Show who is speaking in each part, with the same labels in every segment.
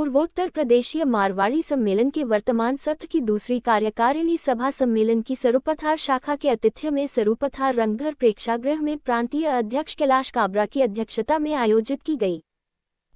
Speaker 1: पूर्वोत्तर प्रदेशीय मारवाड़ी सम्मेलन के वर्तमान सत्र की दूसरी कार्यकारिणी सभा सम्मेलन की सरूपथार शाखा के आतिथ्य में सरूपथार रंगघर प्रेक्षागृह में प्रांतीय अध्यक्ष कैलाश काबरा की अध्यक्षता में आयोजित की गई।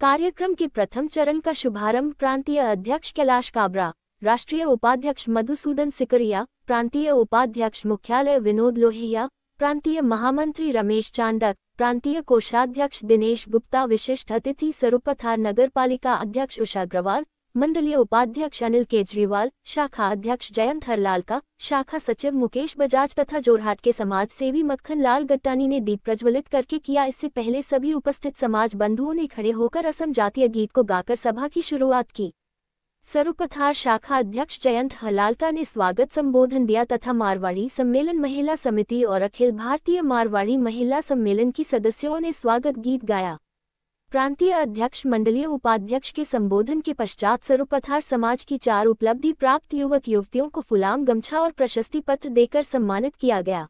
Speaker 1: कार्यक्रम के प्रथम चरण का शुभारंभ प्रांतीय अध्यक्ष कैलाश काबरा, राष्ट्रीय उपाध्यक्ष मधुसूदन सिकरिया, प्रांतीय उपाध्यक्ष मुख्यालय विनोद लोहिया, प्रांतीय महामंत्री रमेश चांडक, प्रांतीय कोषाध्यक्ष दिनेश गुप्ता, विशिष्ट अतिथि सरूपथार नगरपालिका अध्यक्ष उषा अग्रवाल, मंडलीय उपाध्यक्ष अनिल केजरीवाल, शाखा अध्यक्ष जयंत हरलालका, शाखा सचिव मुकेश बजाज तथा जोरहाट के समाज सेवी मक्खन लाल गट्टानी ने दीप प्रज्वलित करके किया। इससे पहले सभी उपस्थित समाज बंधुओं ने खड़े होकर असम जातीय गीत को गाकर सभा की शुरुआत की। सरूपथार शाखा अध्यक्ष जयंत हरलालका ने स्वागत संबोधन दिया तथा मारवाड़ी सम्मेलन महिला समिति और अखिल भारतीय मारवाड़ी महिला सम्मेलन की सदस्यों ने स्वागत गीत गाया। प्रांतीय अध्यक्ष मंडलीय उपाध्यक्ष के संबोधन के पश्चात सरूपथार समाज की 4 उपलब्धि प्राप्त युवक युवतियों को फुलाम गमछा और प्रशस्ति पत्र देकर सम्मानित किया गया,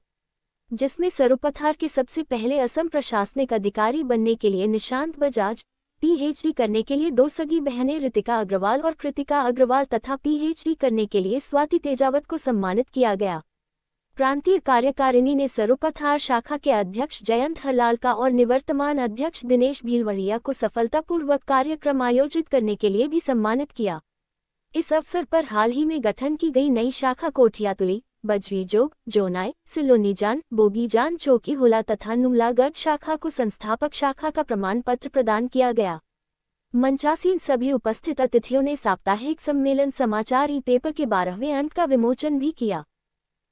Speaker 1: जिसमें सरूपथार के सबसे पहले असम प्रशासनिक अधिकारी बनने के लिए निशांत बजाज, पीएचडी करने के लिए 2 सगी बहनें रितिका अग्रवाल और कृतिका अग्रवाल तथा पीएचडी करने के लिए स्वाति तेजावत को सम्मानित किया गया। प्रांतीय कार्यकारिणी ने सरूपथार शाखा के अध्यक्ष जयंत हरलालका और निवर्तमान अध्यक्ष दिनेश भीलवड़िया को सफलतापूर्वक कार्यक्रम आयोजित करने के लिए भी सम्मानित किया। इस अवसर पर हाल ही में गठन की गई नई शाखा कोठियातुली, बजरीजोग, जोनाई, सिलोनीजान, बोगीजान, चौकी हुला तथा नुमलागढ़ शाखा को संस्थापक शाखा का प्रमाण पत्र प्रदान किया गया। मंचासीन सभी उपस्थित अतिथियों ने साप्ताहिक सम्मेलन समाचार ई पेपर के 12वें अंक का विमोचन भी किया।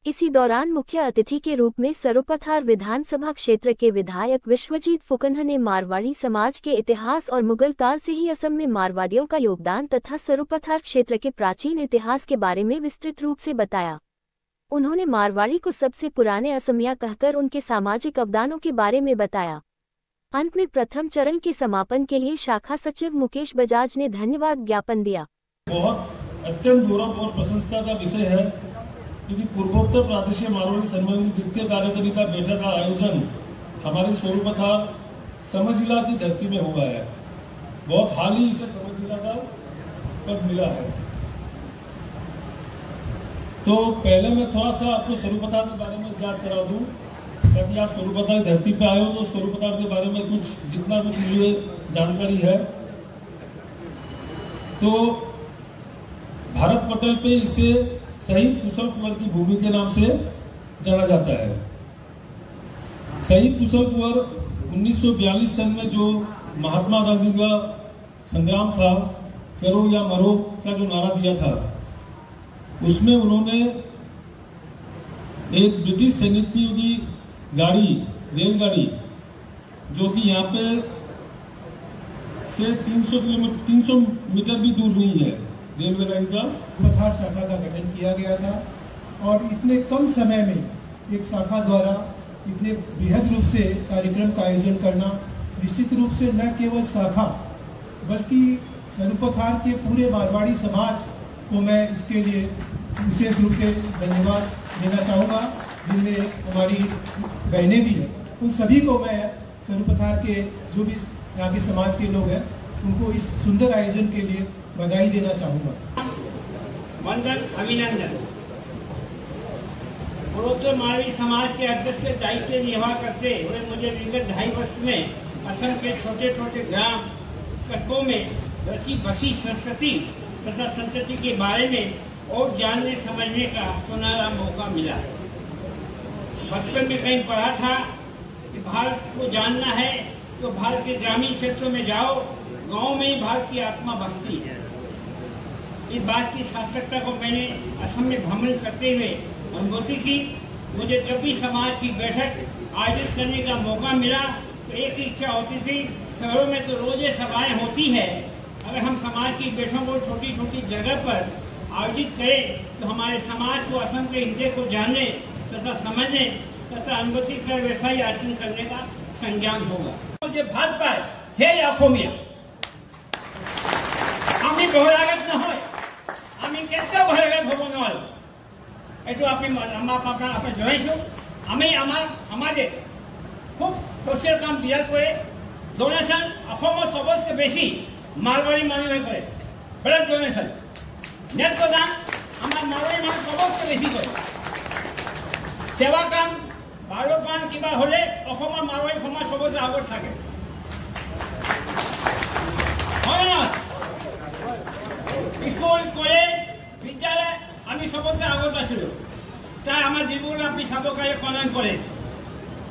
Speaker 1: इसी दौरान मुख्य अतिथि के रूप में सरूपथार विधानसभा क्षेत्र के विधायक विश्वजीत फुकनह ने मारवाड़ी समाज के इतिहास और मुगल काल से ही असम में मारवाड़ियों का योगदान तथा सरूपथार क्षेत्र के प्राचीन इतिहास के बारे में विस्तृत रूप से बताया। उन्होंने मारवाड़ी को सबसे पुराने असमिया कहकर उनके सामाजिक अवदानों के बारे में बताया। अंत में प्रथम चरण के समापन के लिए शाखा सचिव मुकेश बजाज ने धन्यवाद ज्ञापन दिया।
Speaker 2: बहुत अत्यंत गौरव और प्रशंसा का विषय है क्योंकि पूर्वोत्तर प्रादेशिक मारवाड़ी सम्मेलन की द्वितीय कार्यकारिणी का बैठक का आयोजन हमारे सरूपथार समझ जिला की धरती में हुआ है। बहुत हाल ही इसे समझ जिला का पद मिला है। तो पहले मैं थोड़ा सा आपको सरूपथार के बारे में याद करा दूं ताकि आप सरूपथार की धरती पे आए हो तो सरूपथार के बारे में जितना कुछ मुझे जानकारी है। तो भारत पटल पे इसे शहीद कुशल कुंवर की भूमि के नाम से जाना जाता है। शहीद कुशल कुंवर 1942 सन में जो महात्मा गांधी का संग्राम था, करो या मरो का जो नारा दिया था, उसमें उन्होंने एक ब्रिटिश सैनिकों की गाड़ी, रेलगाड़ी, जो कि यहाँ पे से 300 मीटर भी दूर नहीं है, रेलवे लाइन का
Speaker 3: सरूपथार शाखा का गठन किया गया था। और इतने कम समय में एक शाखा द्वारा इतने बृहद रूप से कार्यक्रम का आयोजन करना निश्चित रूप से न केवल शाखा बल्कि सरूपथार के पूरे मारवाड़ी समाज को मैं इसके लिए विशेष रूप से धन्यवाद देना चाहूँगा, जिनमें हमारी बहनें भी हैं। उन सभी को मैं सरूपथार के जो भी यहाँ के समाज के लोग हैं उनको इस सुंदर आयोजन के लिए बधाई देना चाहूँगा।
Speaker 4: वंदन, अभिनंदन। पूर्वोत्तर मारवाड़ी समाज के अध्यक्ष के दायित्व निर्वाह करते हुए मुझे विगत 2.5 वर्ष में असम के छोटे छोटे ग्राम कस्बों में रची बसी संस्कृति तथा संस्कृति के बारे में और जानने समझने का सुनहरा मौका मिला। बचपन में कहीं पढ़ा था कि भारत को जानना है तो भारत के ग्रामीण क्षेत्रों में जाओ, गांव में ही भारत की आत्मा बसती है। इस बात की सार्थकता को मैंने असम में भ्रमण करते हुए अनुभूति की। मुझे जब भी समाज की बैठक आयोजित करने का मौका मिला तो एक ही इच्छा होती थी, शहरों में तो रोजे सभाएं होती है, अगर हम समाज की बैठकों को छोटी छोटी जगह पर आयोजित करें तो हमारे समाज को असम के हृदय को जानने तथा समझने तथा अनुभूति का वैसा ही आचरण करने का संज्ञान होगा। मुझे भाग पाए हे অসমীয়া আমি বহিৰাগত নহয়, আমি কেতিয়াও বহিৰাগত হ'ব নোৱাৰো। এইটো আপোনাক জনাইছোঁ। আমি আমাৰ সমাজে খুব ছ'চিয়েল কাম বিৰাট কৰে। ডোনেশ্যন অসমত চবতকৈ বেছি মাৰৱাৰী মানুহে কৰে। ব্লাড ডোনেশ্যন নেত্ৰদান আমাৰ মাৰোৱাৰী মানুহ চবতকৈ বেছি কৰে সেৱা কাম বাৰো কাম কিবা হ'লে অসমৰ মাৰোৱাৰী সমাজ চবতকৈ আগত থাকে হয় নহয় স্কুল কলেজ বিদ্যালয় আমি সবতকৈ আগত আছিলোঁ তাই আমাৰ ডিব্ৰুগড় আপুনি চাব কাৰণে কল্যাণ কৰে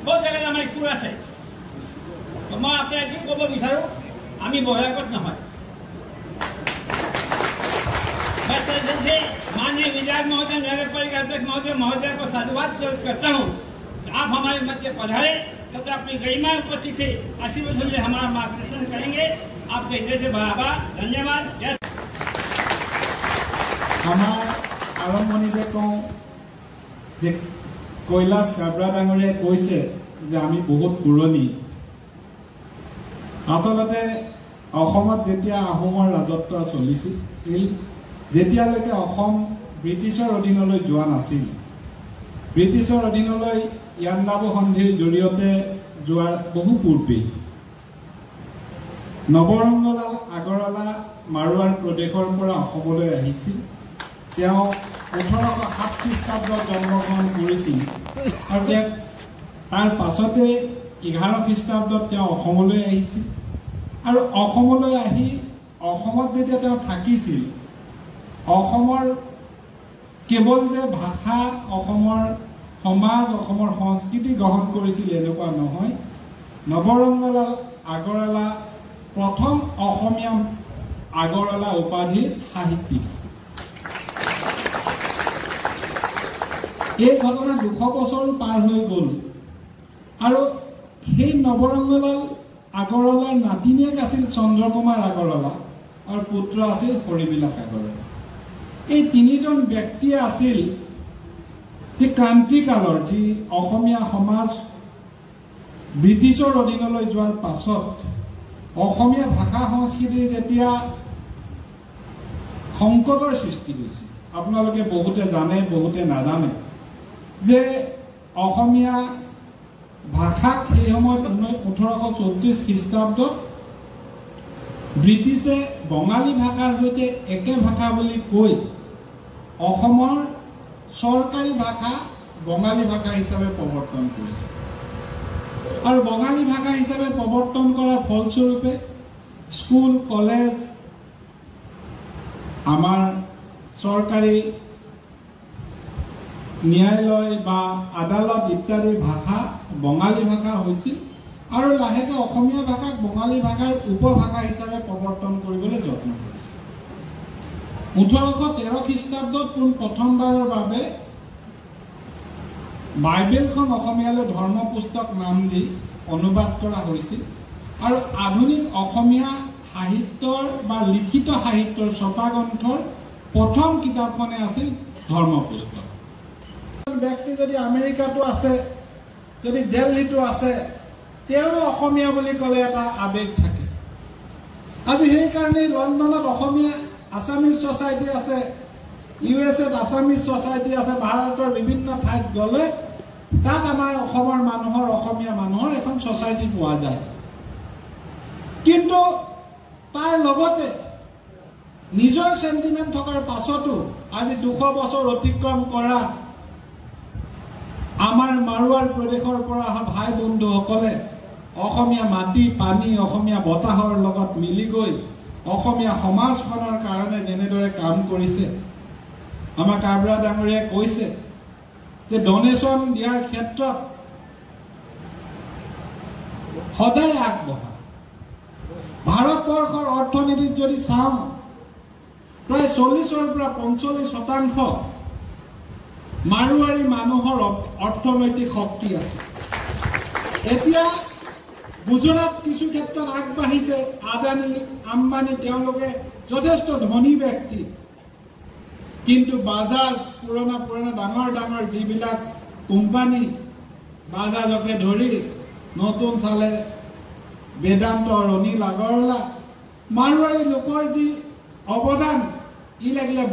Speaker 4: বহুত জেগাত আমাৰ স্কুল আছে মই আপোনাক কি ক'ব বিচাৰোঁ আমি বহিৰাগত নহয় माननीय विधायक महोदय नगरपालिका अध्यक्ष महोदय को साधुवाद करता हूँ आप हमारे मध्य पधारे तथा अपनी गरिमा उपस्थिति से आशीर्वाद से हमारा मार्गदर्शन करेंगे आपके हृदय से आभार धन्यवाद जय
Speaker 5: हमार आरम्भणीते कওঁ যে কৈলাশ কাব্ৰা ডাঙৰীয়াই কৈছে যে আমি বহুত পুৰণি আচলতে অসমত যেতিয়া আহোমৰ ৰাজত্ব চলিছিল যেতিয়ালৈকে অসম ব্ৰিটিছৰ অধীনলৈ যোৱা নাছিল ব্ৰিটিছৰ অধীনলৈ ইয়াণ্ডাবু সন্ধিৰ জৰিয়তে যোৱাৰ বহু পূৰ্বেই নৱৰংগলাল আগৰৱালা মাৰোৱাৰ প্ৰদেশৰ পৰা অসমলৈ আহিছিল তেওঁ 1807 খ্ৰীষ্টাব্দত জন্মগ্ৰহণ কৰিছিল আৰু তাৰ পাছতে 11 খ্ৰীষ্টাব্দত তেওঁ অসমলৈ আহিছিল আৰু অসমলৈ আহি অসমত যেতিয়া তেওঁ থাকিছিল অসমৰ কেৱল যে ভাষা অসমৰ সমাজ অসমৰ সংস্কৃতি গ্ৰহণ কৰিছিল এনেকুৱা নহয় নৱৰংগলাল আগৰৱালা প্ৰথম অসমীয়া আগৰৱালা উপাধিৰ সাহিত্যিক আছিল এই ঘটনা 200 বছৰো পাৰ হৈ গ'ল আৰু সেই নৱৰংগলাল আগৰৱালাৰ নাতিনীয়েক আছিল চন্দ্ৰকুমাৰ আগৰৱালা আৰু পুত্ৰ আছিল হৰিবিলাস আগৰৱালা এই তিনিজন ব্যক্তিয়ে আছিল যে ক্ৰান্তিকালৰ যি অসমীয়া সমাজ ব্ৰিটিছৰ অধীনলৈ যোৱাৰ পাছত অসমীয়া ভাষা সংস্কৃতিৰ যেতিয়া সংকটৰ সৃষ্টি হৈছিল আপোনালোকে বহুতে জানে বহুতে নাজানে যে অসমীয়া ভাষাক সেই সময়ত 1834 খ্ৰীষ্টাব্দত ব্ৰিটিছে বঙালী ভাষাৰ সৈতে একে ভাষা বুলি কৈ অসমৰ চৰকাৰী ভাষা বঙালী ভাষা হিচাপে প্ৰৱৰ্তন কৰিছে আৰু বঙালী ভাষা হিচাপে প্ৰৱৰ্তন কৰাৰ ফলস্বৰূপে স্কুল কলেজ আমাৰ চৰকাৰী ন্যায়ালয় বা আদালত ইত্যাদি ভাষা বঙালী ভাষা হৈছিল আৰু লাহেকে অসমীয়া ভাষাক বঙালী ভাষাৰ উপভাষা হিচাপে প্ৰৱৰ্তন কৰিবলৈ যত্ন কৰিছিল 1813 খ্ৰীষ্টাব্দত প্ৰথমবাৰৰ বাবে বাইবেলখন অসমীয়ালৈ ধৰ্ম পুস্তক নাম দি অনুবাদ কৰা হৈছিল আৰু আধুনিক অসমীয়া সাহিত্যৰ বা লিখিত সাহিত্যৰ ছপা গ্ৰন্থৰ প্ৰথম কিতাপখনে আছিল ধৰ্ম পুস্তক ব্যক্তি যদি আমেৰিকাটো আছে যদি দিল্লীটো আছে তেওঁ অসমীয়া বুলি ক'লে এটা আবেগ থাকে আজি সেই কাৰণে লণ্ডনত অসমীয়া আসামিজ সোসাইটি আছে ইউএছত আসামিজ সোসাইটি আছে ভাৰতৰ বিভিন্ন ঠাইত গ'লে তাত আমাৰ অসমৰ মানুহৰ অসমীয়া মানুহৰ এখন সোসাইটি পোৱা যায় কিন্তু তাৰ লগতে নিজৰ সেন্টিমেন্ট থকাৰ পাছতো আজি 200 বছৰ অতিক্ৰম কৰা আমাৰ মাৰোৱাৰ প্ৰদেশৰ পৰা অহা ভাই বন্ধুসকলে অসমীয়া মাটি পানী অসমীয়া বতাহৰ লগত মিলি গৈ অসমীয়া সমাজখনৰ কাৰণে যেনেদৰে কাম কৰিছে আমাৰ কাব্ৰা ডাঙৰীয়াই কৈছে যে ডোনেশ্যন দিয়াৰ ক্ষেত্ৰত সদায় আগবঢ়া ভাৰতবৰ্ষৰ অৰ্থনীতিত যদি চাওঁ প্ৰায় 40ৰ পৰা 45% মাৰোৱাৰী মানুহৰ অৰ্থনৈতিক শক্তি আছে এতিয়া গুজৰাট কিছু ক্ষেত্ৰত আগবাঢ়িছে আদানী আম্বানী তেওঁলোকে যথেষ্ট ধনী ব্যক্তি কিন্তু বাজাজ পুৰণা ডাঙৰ যিবিলাক কোম্পানী বাজাজকে ধৰি নতুন চালে বেদান্ত অনিল আগৰৱালা মাৰোৱাৰী লোকৰ যি অৱদান ই লাগিলে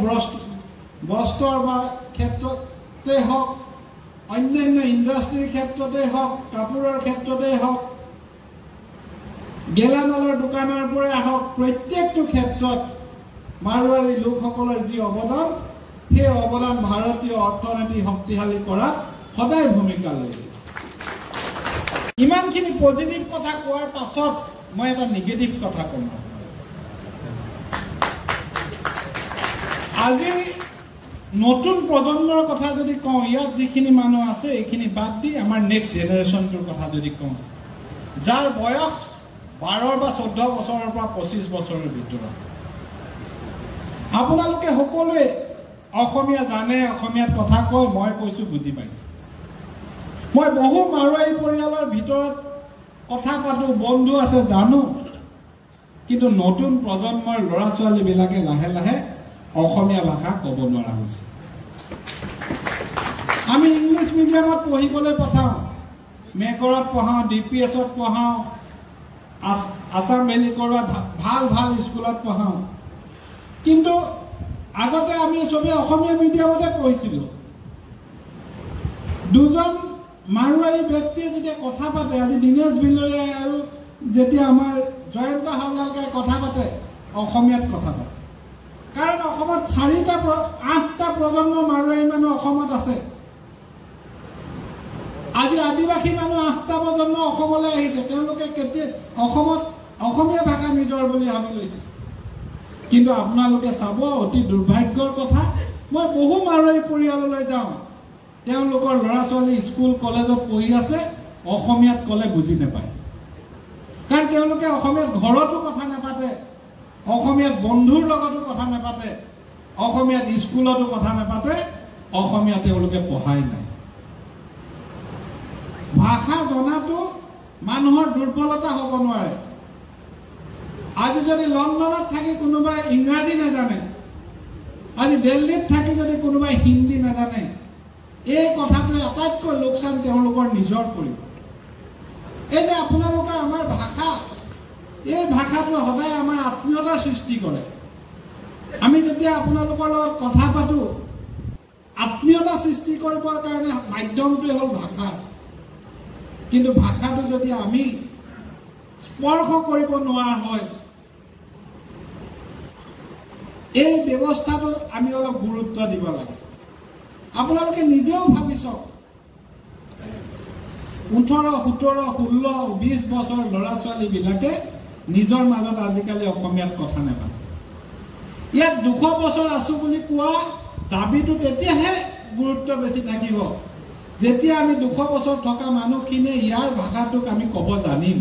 Speaker 5: বস্ত্ৰৰ বা ক্ষেত্ৰতে হওক অন্যান্য ইণ্ডাষ্ট্ৰীৰ ক্ষেত্ৰতে হওক কাপোৰৰ ক্ষেত্ৰতে হওক গেলামালৰ দোকানৰ পৰা হওক প্ৰত্যেকটো ক্ষেত্ৰত মাৰোৱাৰী লোকসকলৰ যি অৱদান, সেই অৱদান ভাৰতীয় অৰ্থনীতি শক্তিশালী কৰাত সদায় ভূমিকা লৈ আহিছে। ইমানখিনি পজিটিভ কথা কোৱাৰ পাছত মই এটা নিগেটিভ কথা কম। আজি নতুন প্ৰজন্মৰ কথা যদি কওঁ, ইয়াত যিখিনি মানুহ আছে এইখিনি বাদ দি আমাৰ নেক্সট জেনেৰেশ্যনটোৰ কথা যদি কওঁ, যাৰ বয়স 12 বা 14 বছৰৰ পৰা 25 বছৰৰ ভিতৰত, আপোনালোকে সকলোৱে অসমীয়া জানে, অসমীয়াত কথা কয়, মই কৈছোঁ বুজি পাইছে। মই বহু মাৰোৱাৰী পৰিয়ালৰ ভিতৰত কথা পাতোঁ, বন্ধু আছে, জানো, কিন্তু নতুন প্ৰজন্মৰ ল'ৰা ছোৱালীবিলাকে লাহে লাহে অসমীয়া ভাষা ক'ব নোৱাৰা হৈছে। আমি ইংলিছ মিডিয়ামত পঢ়িবলৈ পঠাওঁ, মেঘৰত পঢ়াওঁ, DPSত পঢ়াওঁ, আছাম ভেলী কৰোৱা ভাল ভাল স্কুলত পঢ়াওঁ, কিন্তু আগতে আমি চবেই অসমীয়া মিডিয়ামতে পঢ়িছিলোঁ। দুজন মাৰোৱাৰী ব্যক্তিয়ে যেতিয়া কথা পাতে, আজি দীনেশ বিলৰীয়া আৰু যেতিয়া আমাৰ জয়ন্ত হাওলালকাই কথা পাতে, অসমীয়াত কথা পাতে। কাৰণ অসমত 8টা প্ৰজন্ম মাৰোৱাৰী মানুহ অসমত আছে। আজি আদিবাসী মানুহ 8টা প্ৰজন্ম অসমলৈ আহিছে, তেওঁলোকে কেতিয়া অসমত অসমীয়া ভাষা নিজৰ বুলি ভাবি লৈছে। কিন্তু আপোনালোকে চাব, অতি দুৰ্ভাগ্যৰ কথা, মই বহু মাৰোৱাৰী পৰিয়াললৈ যাওঁ, তেওঁলোকৰ ল'ৰা ছোৱালী স্কুল কলেজত পঢ়ি আছে, অসমীয়াত ক'লে বুজি নাপায়। কাৰণ তেওঁলোকে অসমীয়াত ঘৰতো কথা নাপাতে, অসমীয়াত বন্ধুৰ লগতো কথা নাপাতে, অসমীয়াত স্কুলতো কথা নাপাতে, অসমীয়া তেওঁলোকে পঢ়াই নাই। ভাষা জনাটো মানুহৰ দুৰ্বলতা হ'ব নোৱাৰে। আজি যদি লণ্ডনত থাকি কোনোবাই ইংৰাজী নাজানে, আজি দিল্লীত থাকি যদি কোনোবাই হিন্দী নাজানে, এই কথাটোৱে আটাইতকৈ লোকচান তেওঁলোকৰ নিজৰ কৰিব। এই যে আপোনালোকে আমাৰ ভাষা, এই ভাষাটোৱে সদায় আমাৰ আত্মীয়তাৰ সৃষ্টি কৰে। আমি যেতিয়া আপোনালোকৰ লগত কথা পাতোঁ, আত্মীয়তা সৃষ্টি কৰিবৰ কাৰণে মাধ্যমটোৱে হ'ল ভাষা। কিন্তু ভাষাটো যদি আমি স্পৰ্শ কৰিব নোৱাৰা হয়, এই ব্যৱস্থাটো আমি অলপ গুৰুত্ব দিব লাগে। আপোনালোকে নিজেও ভাবি চাওক, 18, 17, 16, 20 বছৰ ল'ৰা ছোৱালীবিলাকে নিজৰ মাজত আজিকালি অসমীয়াত কথা নাপাতে। ইয়াত 200 বছৰ আছো বুলি কোৱা দাবীটো তেতিয়াহে গুৰুত্ব বেছি থাকিব, যেতিয়া আমি 200 বছৰ থকা মানুহখিনিয়ে ইয়াৰ ভাষাটোক আমি ক'ব জানিম।